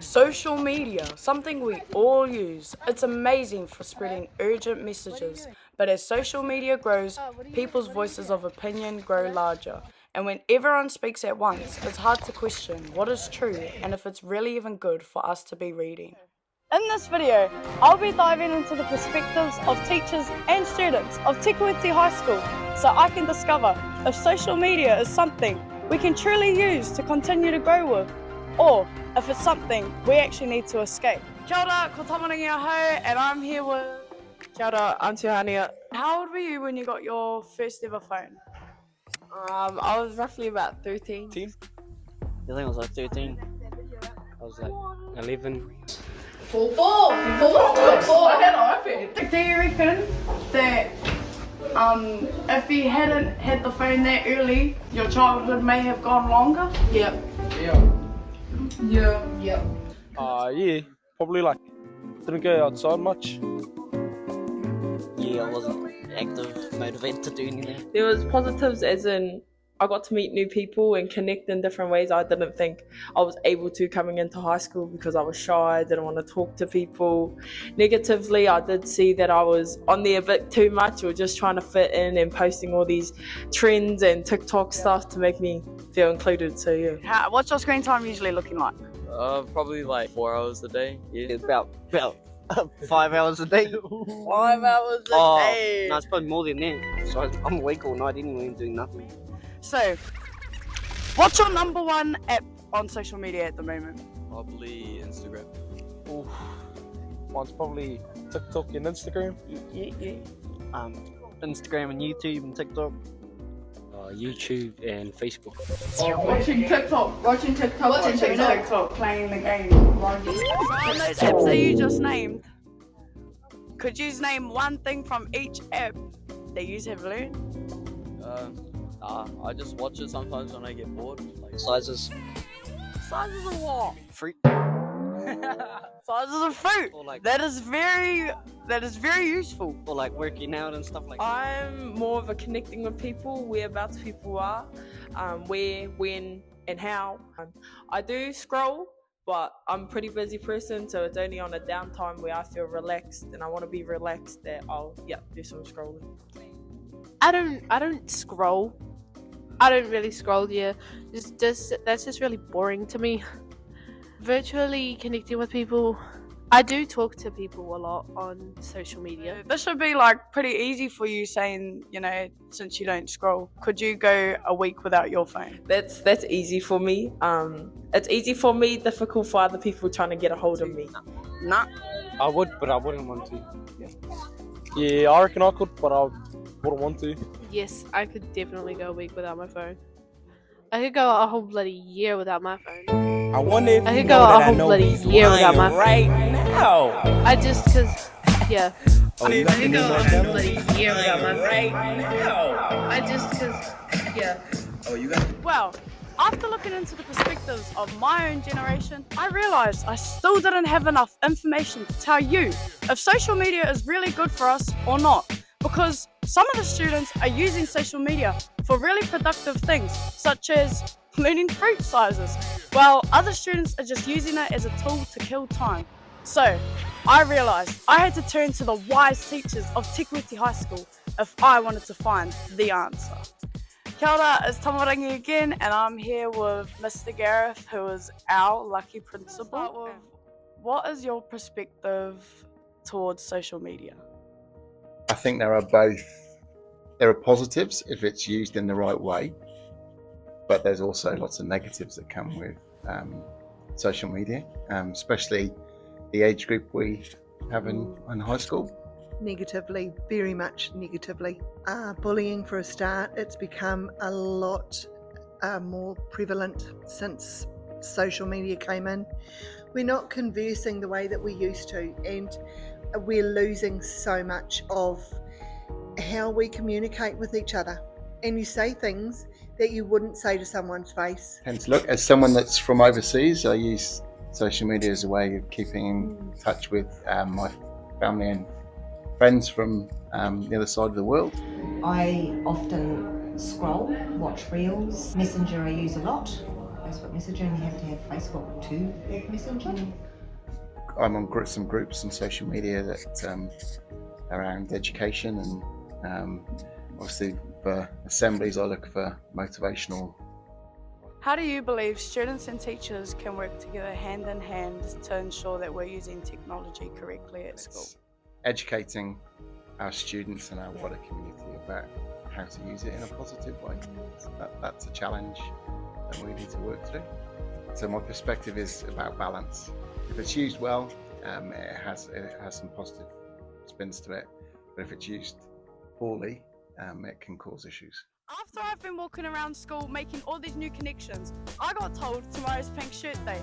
Social media, something we all use. It's amazing for spreading urgent messages, but as social media grows, people's voices of opinion grow larger. And when everyone speaks at once, it's hard to question what is true and if it's really even good for us to be reading. In this video, I'll be diving into the perspectives of teachers and students of Te Kuiti High School so I can discover if social media is something we can truly use to continue to grow with, or if it's something we actually need to escape. Kia ora, ko Tamorangi ahau, and I'm here with... Kia ora, I'm Tuhania. How old were you when you got your first ever phone? I was roughly about 13. I think I was like 13. I was like 11. Four. I had an iPad. Do you reckon that if you hadn't had the phone that early, your childhood may have gone longer? Yep. Yeah. Yeah, probably like didn't go outside much. Yeah, I wasn't active, motivated to do anything. There was positives as in I got to meet new people and connect in different ways I didn't think I was able to coming into high school because I was shy, didn't want to talk to people. Negatively, I did see that I was on there a bit too much or just trying to fit in and posting all these trends and TikTok stuff to make me feel included, so yeah. What's your screen time usually looking like? Probably like 4 hours a day. Yeah. About 5 hours a day. 5 hours a day. No, it's probably more than that. So I'm awake all night anyway and doing nothing. So, what's your number one app on social media at the moment? Probably Instagram. Oof. Mine's probably TikTok and Instagram. Yeah. Instagram and YouTube and TikTok. YouTube and Facebook. Watching TikTok, playing the game. So on those apps that you just named, could you name one thing from each app that you have learned? I just watch it sometimes when I get bored. Like sizes. Sizes of what? Fruit. Sizes of fruit. Or like, That is very useful. or like working out and stuff like that. I'm more of a connecting with people, whereabouts people are, where, when, and how. I do scroll, but I'm a pretty busy person, so it's only on a downtime where I feel relaxed and I want to be relaxed that I'll do some scrolling. I don't scroll. I don't really scroll, yeah. That's just really boring to me. Virtually connecting with people. I do talk to people a lot on social media. This should be like pretty easy for you, saying, since you don't scroll. Could you go a week without your phone? That's easy for me. It's easy for me, difficult for other people trying to get a hold of me. Nah. I would, but I wouldn't want to. Yeah, I reckon I could, but I wouldn't want to. Yes, I could definitely go a week without my phone. I could go a whole bloody year without my phone. I wonder if I you could know go that a I whole know bloody he's year lying without my right now. I just, cause, yeah. Oh, you got the name like that? Year without my phone. Right now. I just, cause, yeah. Oh, you got. Well, after looking into the perspectives of my own generation, I realised I still didn't have enough information to tell you if social media is really good for us or not. Because some of the students are using social media for really productive things, such as learning fruit sizes, while other students are just using it as a tool to kill time. So, I realised I had to turn to the wise teachers of Te Kuiti High School if I wanted to find the answer. Kia ora, it's Tamorangi again, and I'm here with Mr. Geoff, who is our lucky principal. What is your perspective towards social media? I think there are positives if it's used in the right way, but there's also lots of negatives that come with social media, especially the age group we have in high school. Negatively, very much negatively. Bullying for a start, it's become a lot more prevalent since social media came in. We're not conversing the way that we used to, and we're losing so much of how we communicate with each other. And you say things that you wouldn't say to someone's face. Hence, look, as someone that's from overseas, I use social media as a way of keeping in touch with my family and friends from the other side of the world. I often scroll, watch reels. Messenger I use a lot. Facebook Messenger and you have to have Facebook to have Messenger? I'm on some groups on social media that around education, and obviously for assemblies I look for motivational. How do you believe students and teachers can work together hand in hand to ensure that we're using technology correctly at school? It's educating our students and our wider community about how to use it in a positive way. So that's a challenge that we need to work through. So my perspective is about balance. If it's used well, it has some positive spins to it, but if it's used poorly, it can cause issues. After I've been walking around school making all these new connections, I got told tomorrow's Pink Shirt Day,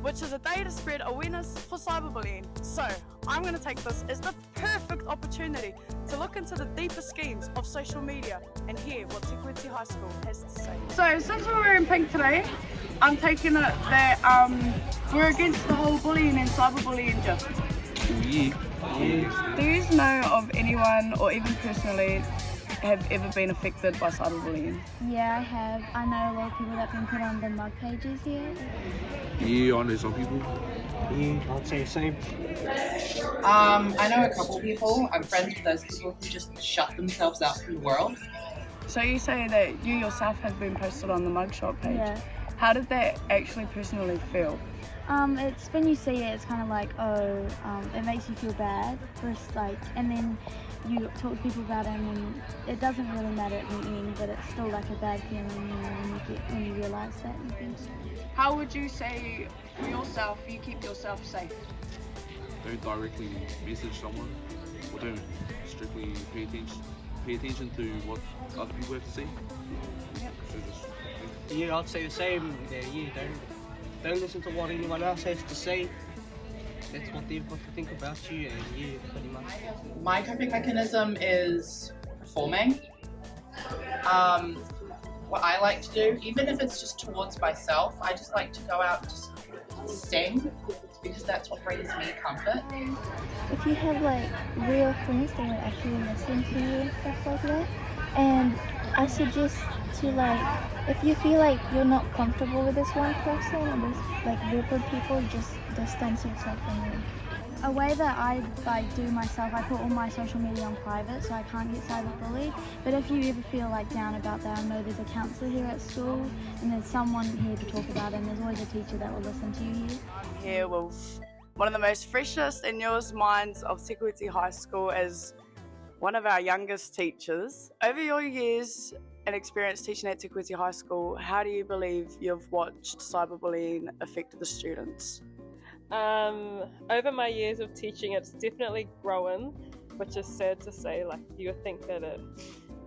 which is a day to spread awareness for cyberbullying. So I'm going to take this as the perfect opportunity to look into the deeper schemes of social media and hear what Te Kuiti High School has to say. So since we're wearing pink today, I'm taking it that we're against the whole bullying and cyberbullying, Geoff. Do you know of anyone, or even personally, have ever been affected by cyberbullying? Yeah, I have. I know a lot of people that have been put on the mug pages here. Yeah, I know some people. Yeah, I'd say the same. I know a couple people. I'm friends with those people who just shut themselves out from the world. So you say that you yourself have been posted on the mugshot page. Yeah. How did that actually personally feel? It's when you see it, it's kind of like, it makes you feel bad first, like, and then you talk to people about it, and then it doesn't really matter at the end, but it's still like a bad feeling, when you realise that and things. How would you say for yourself, you keep yourself safe? Don't directly message someone, or don't strictly pay attention to what other people have to say. Yep. So just, Yeah, I'd say the same. Yeah, don't listen to what anyone else has to say. That's what they've got to think about you, and yeah, pretty much. My coping mechanism is performing. What I like to do, even if it's just towards myself, I just like to go out and just sing, because that's what brings me comfort. If you have like real friends that would actually listen to you and stuff like that, and I suggest to like, if you feel like you're not comfortable with this one person or this like group of people, just distance yourself from them. A way that I like do myself, I put all my social media on private so I can't get cyberbullied. But if you ever feel like down about that, I know there's a counsellor here at school and there's someone here to talk about it, and there's always a teacher that will listen to you here. I'm here with one of the most freshest and newest minds of Te Kuiti High School as one of our youngest teachers. Over your years and experience teaching at Te Kuiti High School, how do you believe you've watched cyberbullying affect the students? Over my years of teaching, it's definitely grown, which is sad to say. Like, you would think that it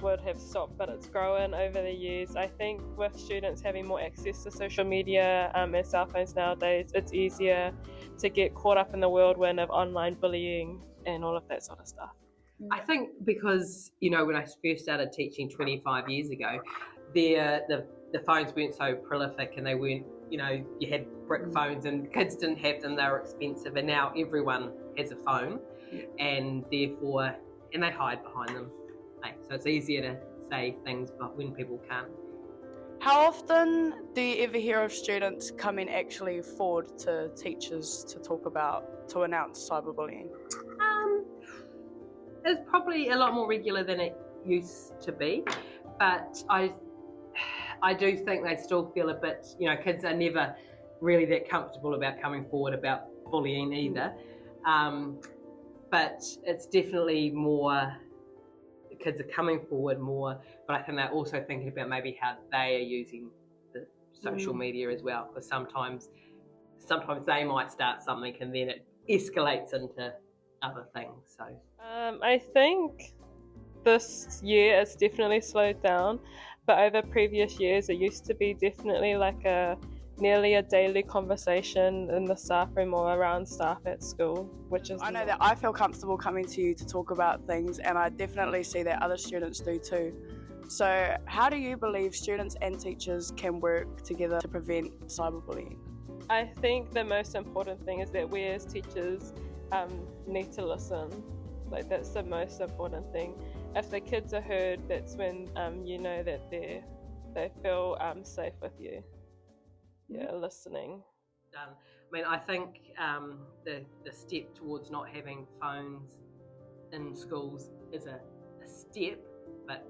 would have stopped, but it's grown over the years. I think with students having more access to social media and cell phones nowadays, it's easier to get caught up in the whirlwind of online bullying and all of that sort of stuff. I think because, when I first started teaching 25 years ago, the phones weren't so prolific, and they weren't, you had brick phones and kids didn't have them, they were expensive, and now everyone has a phone, and therefore, and they hide behind them. So it's easier to say things but when people can't. How often do you ever hear of students coming actually forward to teachers to announce cyberbullying? It's probably a lot more regular than it used to be, but I do think they still feel a bit, kids are never really that comfortable about coming forward about bullying either. But it's definitely more, the kids are coming forward more, but I think they're also thinking about maybe how they are using the social media as well, because sometimes they might start something and then it escalates into other things. So I think this year it's definitely slowed down, but over previous years it used to be definitely like nearly a daily conversation in the staff room or around staff at school, which is... I know that I feel comfortable coming to you to talk about things, and I definitely see that other students do too. So how do you believe students and teachers can work together to prevent cyberbullying? I think the most important thing is that we as teachers need to listen. Like, that's the most important thing. If the kids are heard, that's when you know that they feel safe with you. listening. Done. I mean, I think the step towards not having phones in schools is a step, but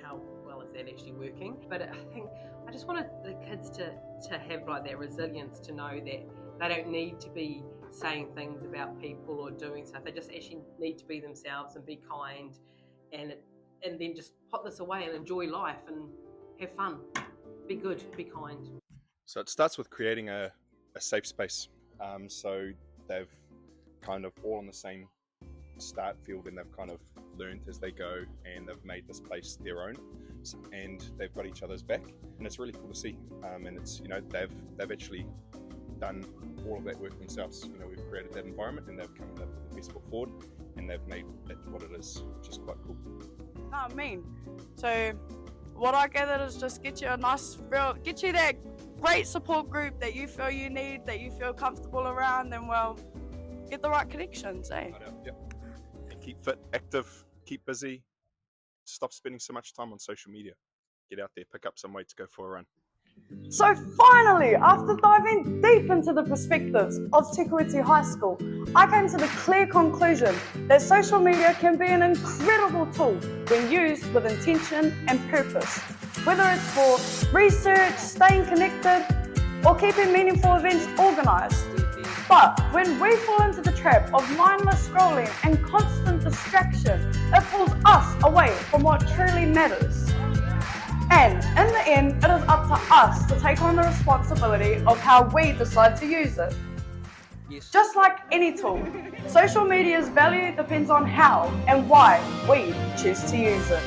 how well is that actually working? But I just wanted the kids to have like that resilience, to know that they don't need to be saying things about people or doing stuff. They just actually need to be themselves and be kind, and then just put this away and enjoy life and have fun. Be good, be kind. So it starts with creating a safe space. So they've kind of all on the same start field, and they've kind of learned as they go, and they've made this place their own, and they've got each other's back, and it's really cool to see. And it's, you know, they've actually done all of that work themselves. You know, we've created that environment, and they've come up with the best foot forward, and they've made it what it is, which is quite cool. I mean, so what I gathered is just get you that great support group that you feel you need, that you feel comfortable around, and well, get the right connections, eh? Yep. And keep fit, active, keep busy. Stop spending so much time on social media. Get out there, pick up some weight to go for a run. So finally, after diving deep into the perspectives of Te Kuiti High School, I came to the clear conclusion that social media can be an incredible tool when used with intention and purpose, whether it's for research, staying connected, or keeping meaningful events organised. But when we fall into the trap of mindless scrolling and constant distraction, it pulls us away from what truly matters. And in the end, it is up to us to take on the responsibility of how we decide to use it. Yes. Just like any tool, social media's value depends on how and why we choose to use it.